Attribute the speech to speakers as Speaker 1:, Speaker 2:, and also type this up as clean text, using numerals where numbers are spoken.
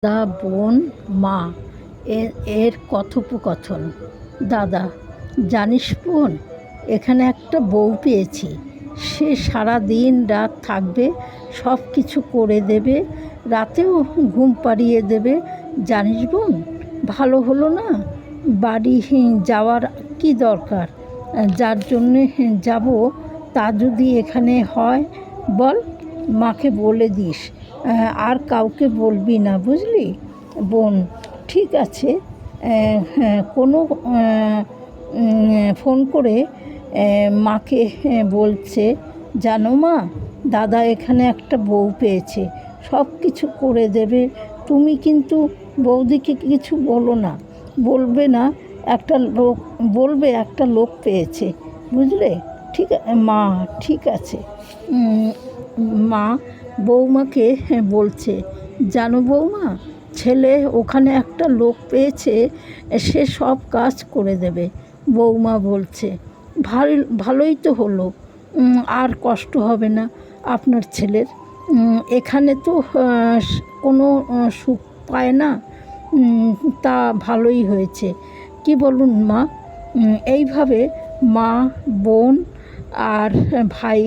Speaker 1: দাদা, বোন, মা এর কথোপকথন। দাদা: জানিস বোন, এখানে একটা বউ পেয়েছি। সে সারা দিন রাত থাকবে, সব কিছু করে দেবে, রাতেও ঘুম পাড়িয়ে দেবে। জানিস বোন, ভালো হলো না? বাড়ি যাওয়ার কি দরকার? যার জন্যে যাব তা যদি এখানে হয় বল, মাকে বলে দিস। আর কাউকে বলবি না, বুঝলি বোন? ঠিক আছে। হ্যাঁ, কোনো ফোন করে মাকে বলছে, জানো মা, দাদা এখানে একটা বউ পেয়েছে, সব কিছু করে দেবে। তুমি কিন্তু বৌদিকে কিছু বলো না, বলবে না একটা লোক পেয়েছে, বুঝলে? ঠিক মা, ঠিক আছে। মা বৌমাকে বলছে, জানো বৌমা, ছেলে ওখানে একটা লোক পেয়েছে, সে সব কাজ করে দেবে। বৌমা বলছে, ভালোই তো হলো, আর কষ্ট হবে না আপনার ছেলের। এখানে তো কোনো সুখ পায় না, তা ভালোই হয়েছে। কি বলুন মা? এইভাবে মা, বোন আর ভাই